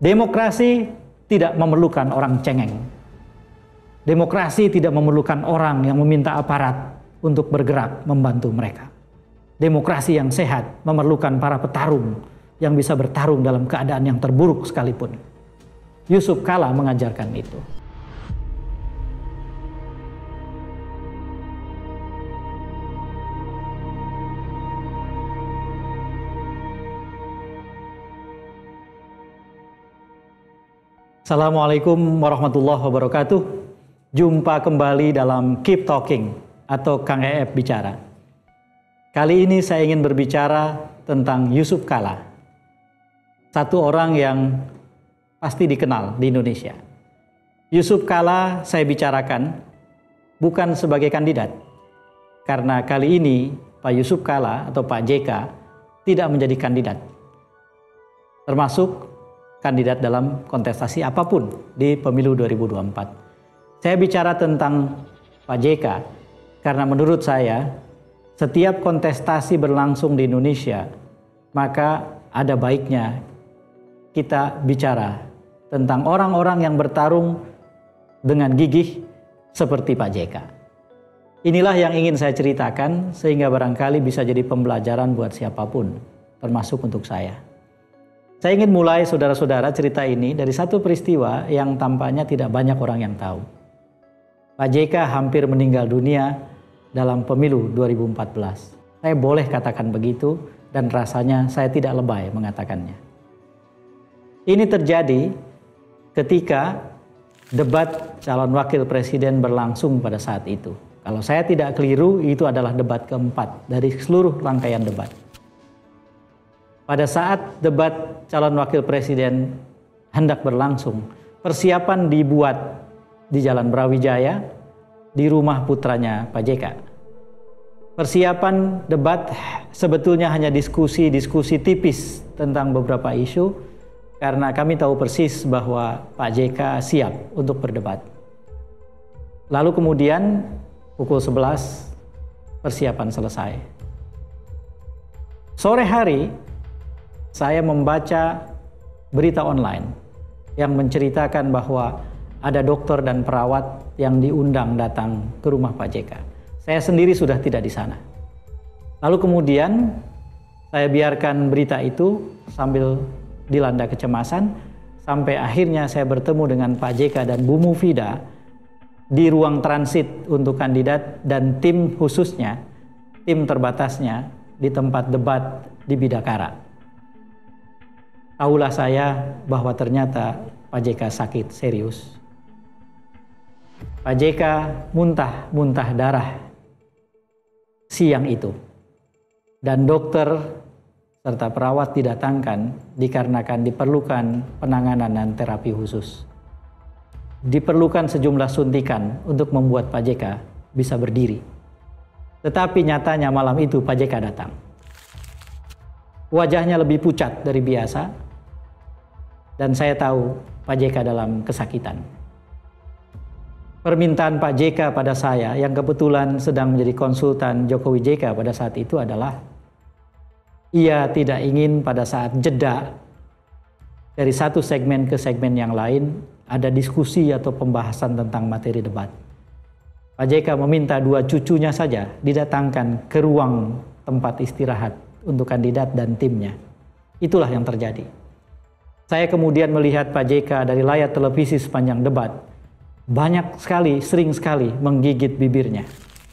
Demokrasi tidak memerlukan orang cengeng. Demokrasi tidak memerlukan orang yang meminta aparat untuk bergerak membantu mereka. Demokrasi yang sehat memerlukan para petarung yang bisa bertarung dalam keadaan yang terburuk sekalipun. Yusuf Kala mengajarkan itu. Assalamualaikum warahmatullahi wabarakatuh. Jumpa kembali dalam Keep Talking atau Kang EF Bicara. Kali ini saya ingin berbicara tentang Yusuf Kala. Satu orang yang pasti dikenal di Indonesia. Yusuf Kala saya bicarakan bukan sebagai kandidat. Karena kali ini Pak Yusuf Kala atau Pak JK tidak menjadi kandidat. Termasuk kandidat dalam kontestasi apapun di pemilu 2024. Saya bicara tentang Pak JK karena menurut saya setiap kontestasi berlangsung di Indonesia, maka ada baiknya kita bicara tentang orang-orang yang bertarung dengan gigih seperti Pak JK. Inilah yang ingin saya ceritakan sehingga barangkali bisa jadi pembelajaran buat siapapun, termasuk untuk saya. Saya ingin mulai saudara-saudara cerita ini dari satu peristiwa yang tampaknya tidak banyak orang yang tahu. Pak JK hampir meninggal dunia dalam pemilu 2014. Saya boleh katakan begitu dan rasanya saya tidak lebay mengatakannya. Ini terjadi ketika debat calon wakil presiden berlangsung pada saat itu. Kalau saya tidak keliru, itu adalah debat keempat dari seluruh rangkaian debat. Pada saat debat calon wakil presiden hendak berlangsung, persiapan dibuat di Jalan Brawijaya di rumah putranya Pak JK. Persiapan debat sebetulnya hanya diskusi tipis tentang beberapa isu karena kami tahu persis bahwa Pak JK siap untuk berdebat. Lalu kemudian pukul 11 persiapan selesai. Sore hari saya membaca berita online yang menceritakan bahwa ada dokter dan perawat yang diundang datang ke rumah Pak JK. Saya sendiri sudah tidak di sana. Lalu kemudian saya biarkan berita itu sambil dilanda kecemasan sampai akhirnya saya bertemu dengan Pak JK dan Bu Mufidah di ruang transit untuk kandidat dan tim khususnya, tim terbatasnya di tempat debat di Bidakara. Tahulah saya bahwa ternyata Pak JK sakit serius. Pak JK muntah darah siang itu. Dan dokter serta perawat didatangkan dikarenakan diperlukan penanganan dan terapi khusus. Diperlukan sejumlah suntikan untuk membuat Pak JK bisa berdiri. Tetapi nyatanya malam itu Pak JK datang. Wajahnya lebih pucat dari biasa. Dan saya tahu Pak JK dalam kesakitan. Permintaan Pak JK pada saya yang kebetulan sedang menjadi konsultan Jokowi JK pada saat itu adalah ia tidak ingin pada saat jeda dari satu segmen ke segmen yang lain ada diskusi atau pembahasan tentang materi debat. Pak JK meminta dua cucunya saja didatangkan ke ruang tempat istirahat untuk kandidat dan timnya. Itulah yang terjadi. Saya kemudian melihat Pak JK dari layar televisi sepanjang debat. Banyak sekali, sering sekali menggigit bibirnya.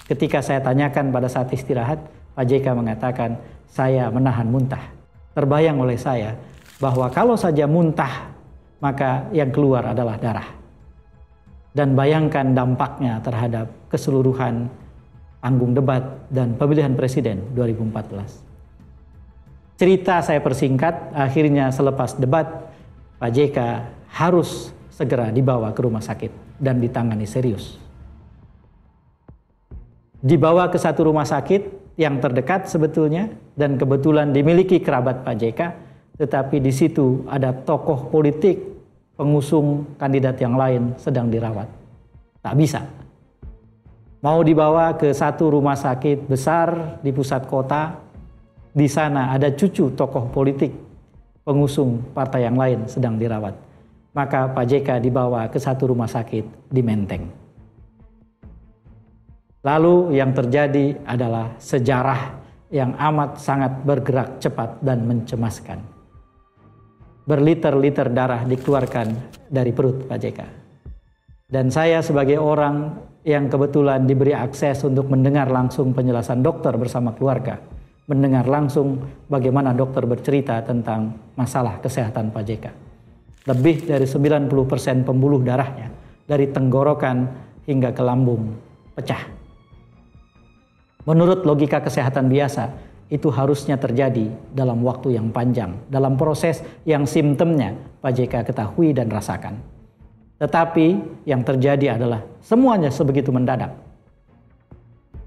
Ketika saya tanyakan pada saat istirahat, Pak JK mengatakan, saya menahan muntah. Terbayang oleh saya bahwa kalau saja muntah, maka yang keluar adalah darah. Dan bayangkan dampaknya terhadap keseluruhan panggung debat dan pemilihan presiden 2014. Cerita saya persingkat, akhirnya selepas debat, Pak JK harus segera dibawa ke rumah sakit dan ditangani serius. Dibawa ke satu rumah sakit yang terdekat sebetulnya dan kebetulan dimiliki kerabat Pak JK, tetapi di situ ada tokoh politik pengusung kandidat yang lain sedang dirawat. Tak bisa. Mau dibawa ke satu rumah sakit besar di pusat kota, di sana ada cucu tokoh politik pengusung partai yang lain sedang dirawat. Maka Pak JK dibawa ke satu rumah sakit di Menteng. Lalu yang terjadi adalah sejarah yang amat sangat bergerak cepat dan mencemaskan. Berliter-liter darah dikeluarkan dari perut Pak JK. Dan saya sebagai orang yang kebetulan diberi akses untuk mendengar langsung penjelasan dokter bersama keluarga, mendengar langsung bagaimana dokter bercerita tentang masalah kesehatan Pak JK. Lebih dari 90% pembuluh darahnya dari tenggorokan hingga ke lambung pecah. Menurut logika kesehatan biasa, itu harusnya terjadi dalam waktu yang panjang, dalam proses yang simptomnya Pak JK ketahui dan rasakan. Tetapi yang terjadi adalah semuanya sebegitu mendadak.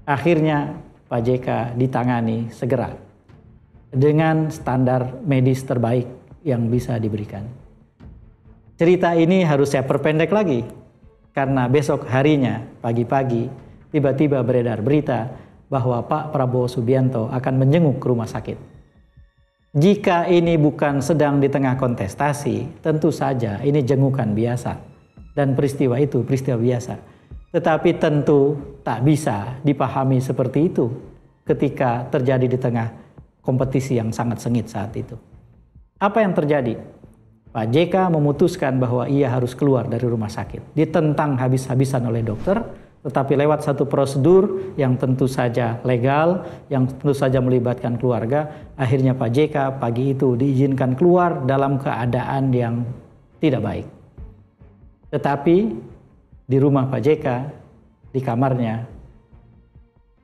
Akhirnya Pak JK ditangani segera dengan standar medis terbaik yang bisa diberikan. Cerita ini harus saya perpendek lagi karena besok harinya pagi-pagi tiba-tiba beredar berita bahwa Pak Prabowo Subianto akan menjenguk ke rumah sakit. Jika ini bukan sedang di tengah kontestasi, tentu saja ini jengukan biasa dan peristiwa itu peristiwa biasa. Tetapi tentu tak bisa dipahami seperti itu ketika terjadi di tengah kompetisi yang sangat sengit saat itu. Apa yang terjadi? Pak JK memutuskan bahwa ia harus keluar dari rumah sakit. Ditentang habis-habisan oleh dokter, tetapi lewat satu prosedur yang tentu saja legal, yang tentu saja melibatkan keluarga, akhirnya Pak JK pagi itu diizinkan keluar dalam keadaan yang tidak baik. Tetapi di rumah Pak JK, di kamarnya,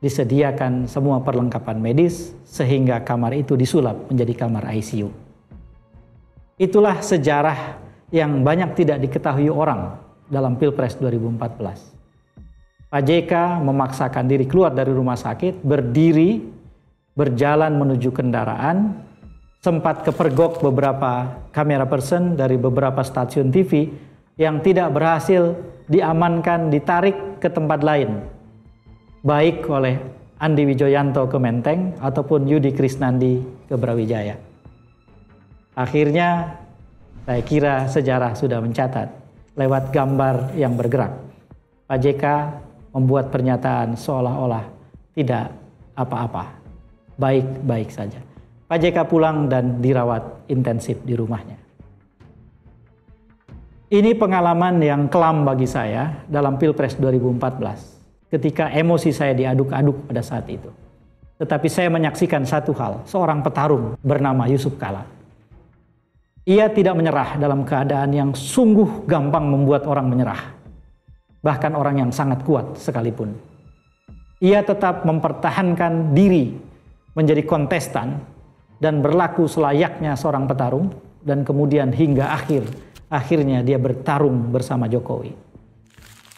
disediakan semua perlengkapan medis sehingga kamar itu disulap menjadi kamar ICU. Itulah sejarah yang banyak tidak diketahui orang dalam Pilpres 2014. Pak JK memaksakan diri keluar dari rumah sakit, berdiri, berjalan menuju kendaraan, sempat kepergok beberapa kamera person dari beberapa stasiun TV yang tidak berhasil diamankan, ditarik ke tempat lain, baik oleh Andi Wijoyanto ke Menteng ataupun Yudi Krisnandi ke Brawijaya. Akhirnya saya kira sejarah sudah mencatat lewat gambar yang bergerak. Pak JK membuat pernyataan seolah-olah tidak apa-apa, baik-baik saja. Pak JK pulang dan dirawat intensif di rumahnya. Ini pengalaman yang kelam bagi saya dalam Pilpres 2014 ketika emosi saya diaduk-aduk pada saat itu. Tetapi saya menyaksikan satu hal, seorang petarung bernama Yusuf Kalla. Ia tidak menyerah dalam keadaan yang sungguh gampang membuat orang menyerah. Bahkan orang yang sangat kuat sekalipun. Ia tetap mempertahankan diri menjadi kontestan dan berlaku selayaknya seorang petarung. Dan kemudian hingga akhirnya dia bertarung bersama Jokowi.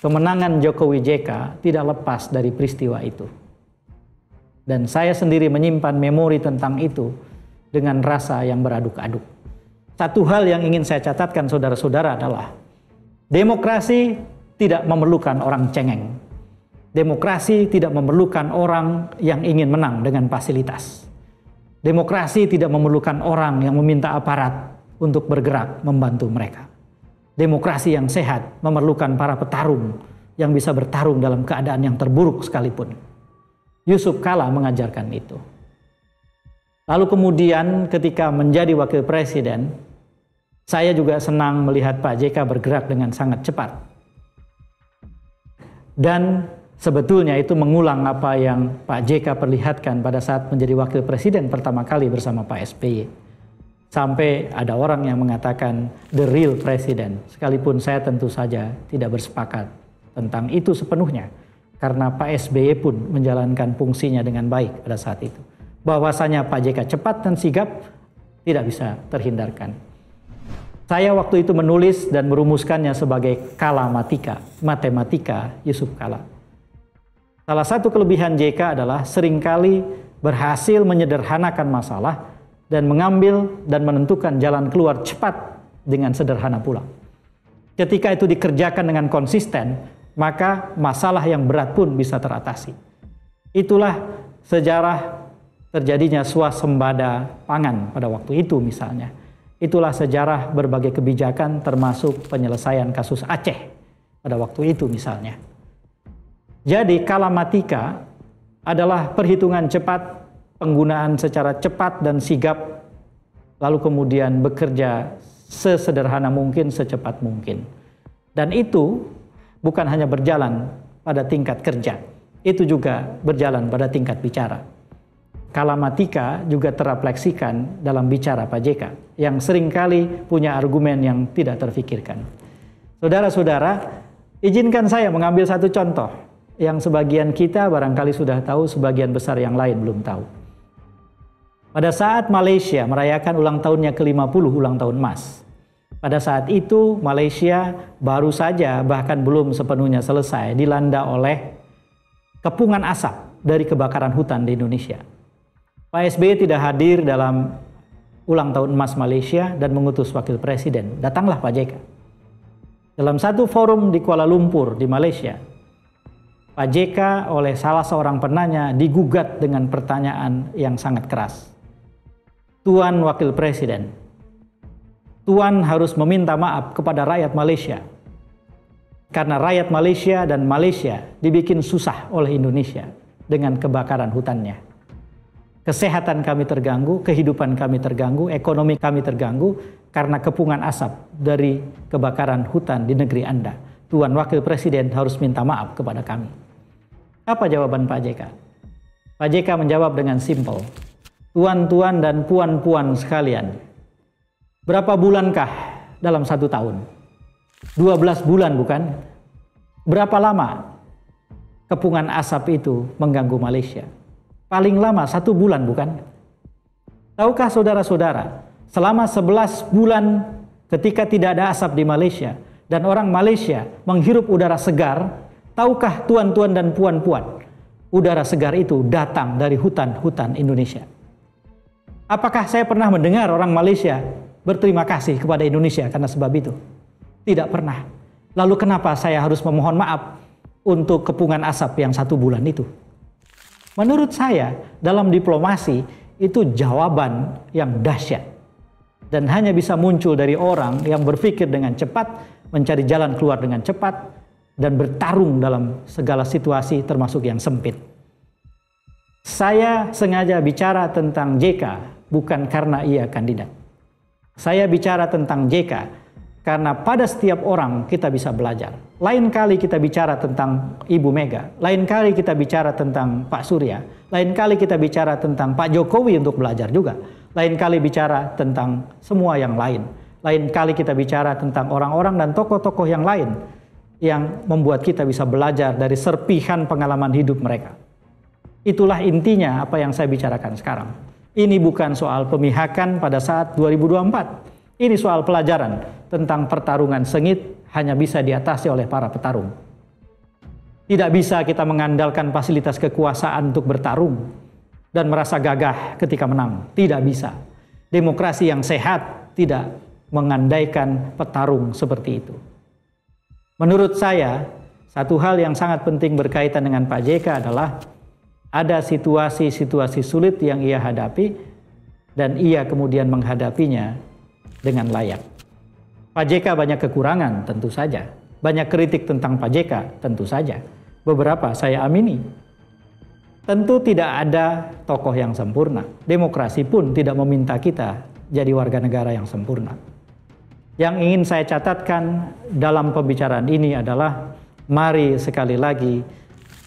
Kemenangan Jokowi JK tidak lepas dari peristiwa itu. Dan saya sendiri menyimpan memori tentang itu dengan rasa yang beraduk-aduk. Satu hal yang ingin saya catatkan saudara-saudara adalah demokrasi tidak memerlukan orang cengeng. Demokrasi tidak memerlukan orang yang ingin menang dengan fasilitas. Demokrasi tidak memerlukan orang yang meminta aparat untuk bergerak membantu mereka. Demokrasi yang sehat memerlukan para petarung yang bisa bertarung dalam keadaan yang terburuk sekalipun. Yusuf Kalla mengajarkan itu. Lalu kemudian ketika menjadi wakil presiden, saya juga senang melihat Pak JK bergerak dengan sangat cepat. Dan sebetulnya itu mengulang apa yang Pak JK perlihatkan pada saat menjadi wakil presiden pertama kali bersama Pak SBY. Sampai ada orang yang mengatakan the real president. Sekalipun saya tentu saja tidak bersepakat tentang itu sepenuhnya. Karena Pak SBY pun menjalankan fungsinya dengan baik pada saat itu. Bahwasanya Pak JK cepat dan sigap tidak bisa terhindarkan. Saya waktu itu menulis dan merumuskannya sebagai kalamatika, matematika Yusuf Kalla. Salah satu kelebihan JK adalah seringkali berhasil menyederhanakan masalah dan mengambil dan menentukan jalan keluar cepat dengan sederhana pula. Ketika itu dikerjakan dengan konsisten, maka masalah yang berat pun bisa teratasi. Itulah sejarah terjadinya swasembada pangan pada waktu itu misalnya, Itulah sejarah berbagai kebijakan termasuk penyelesaian kasus Aceh pada waktu itu misalnya. Jadi kalamatika adalah perhitungan cepat, penggunaan secara cepat dan sigap, lalu kemudian bekerja sesederhana mungkin, secepat mungkin. Dan itu bukan hanya berjalan pada tingkat kerja, itu juga berjalan pada tingkat bicara. Kalamatika juga terrefleksikan dalam bicara Pak JK yang seringkali punya argumen yang tidak terfikirkan. Saudara-saudara, izinkan saya mengambil satu contoh yang sebagian kita barangkali sudah tahu, sebagian besar yang lain belum tahu. Pada saat Malaysia merayakan ulang tahunnya ke-50, ulang tahun emas. Pada saat itu Malaysia baru saja, bahkan belum sepenuhnya selesai, dilanda oleh kepungan asap dari kebakaran hutan di Indonesia. Pak SBY tidak hadir dalam ulang tahun emas Malaysia dan mengutus wakil presiden. Datanglah Pak JK. Dalam satu forum di Kuala Lumpur di Malaysia, Pak JK oleh salah seorang penanya digugat dengan pertanyaan yang sangat keras. Tuan Wakil Presiden, Tuan harus meminta maaf kepada rakyat Malaysia. Karena rakyat Malaysia dan Malaysia dibikin susah oleh Indonesia dengan kebakaran hutannya. Kesehatan kami terganggu, kehidupan kami terganggu, ekonomi kami terganggu karena kepungan asap dari kebakaran hutan di negeri Anda. Tuan Wakil Presiden harus minta maaf kepada kami. Apa jawaban Pak JK? Pak JK menjawab dengan simpel. Tuan-tuan dan puan-puan sekalian, berapa bulankah dalam satu tahun? 12 bulan bukan? Berapa lama kepungan asap itu mengganggu Malaysia? Paling lama 1 bulan bukan? Tahukah saudara-saudara, selama 11 bulan ketika tidak ada asap di Malaysia dan orang Malaysia menghirup udara segar, tahukah tuan-tuan dan puan-puan, udara segar itu datang dari hutan-hutan Indonesia. Apakah saya pernah mendengar orang Malaysia berterima kasih kepada Indonesia karena sebab itu? Tidak pernah. Lalu kenapa saya harus memohon maaf untuk kepungan asap yang 1 bulan itu? Menurut saya, dalam diplomasi itu jawaban yang dahsyat dan hanya bisa muncul dari orang yang berpikir dengan cepat, mencari jalan keluar dengan cepat, dan bertarung dalam segala situasi termasuk yang sempit. Saya sengaja bicara tentang JK bukan karena ia kandidat. Saya bicara tentang JK karena pada setiap orang kita bisa belajar. Lain kali kita bicara tentang Ibu Mega, lain kali kita bicara tentang Pak Surya, lain kali kita bicara tentang Pak Jokowi untuk belajar juga, lain kali bicara tentang semua yang lain, lain kali kita bicara tentang orang-orang dan tokoh-tokoh yang lain yang membuat kita bisa belajar dari serpihan pengalaman hidup mereka. Itulah intinya apa yang saya bicarakan sekarang. Ini bukan soal pemihakan pada saat 2024. Ini soal pelajaran tentang pertarungan sengit hanya bisa diatasi oleh para petarung. Tidak bisa kita mengandalkan fasilitas kekuasaan untuk bertarung dan merasa gagah ketika menang. Tidak bisa. Demokrasi yang sehat tidak mengandaikan petarung seperti itu. Menurut saya, satu hal yang sangat penting berkaitan dengan Pak JK adalah ada situasi-situasi sulit yang ia hadapi dan ia kemudian menghadapinya dengan layak. Pak JK banyak kekurangan, tentu saja. Banyak kritik tentang Pak JK, tentu saja. Beberapa saya amini. Tentu tidak ada tokoh yang sempurna. Demokrasi pun tidak meminta kita jadi warga negara yang sempurna. Yang ingin saya catatkan dalam pembicaraan ini adalah mari sekali lagi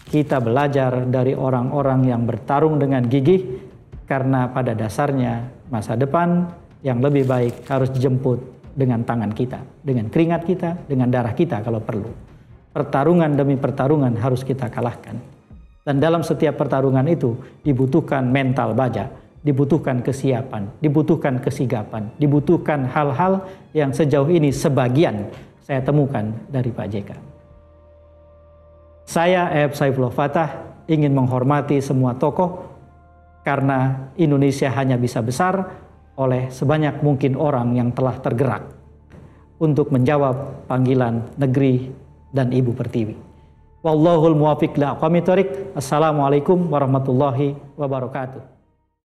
kita belajar dari orang-orang yang bertarung dengan gigih karena pada dasarnya masa depan yang lebih baik harus dijemput dengan tangan kita, dengan keringat kita, dengan darah kita kalau perlu. Pertarungan demi pertarungan harus kita kalahkan. Dan dalam setiap pertarungan itu dibutuhkan mental baja, dibutuhkan kesiapan, dibutuhkan kesigapan, dibutuhkan hal-hal yang sejauh ini sebagian saya temukan dari Pak JK. Saya, Ayub Saifullah Fattah, ingin menghormati semua tokoh karena Indonesia hanya bisa besar oleh sebanyak mungkin orang yang telah tergerak untuk menjawab panggilan negeri dan Ibu Pertiwi. Wallahul muwaffiq ila aqwamit thoriq. Assalamualaikum warahmatullahi wabarakatuh.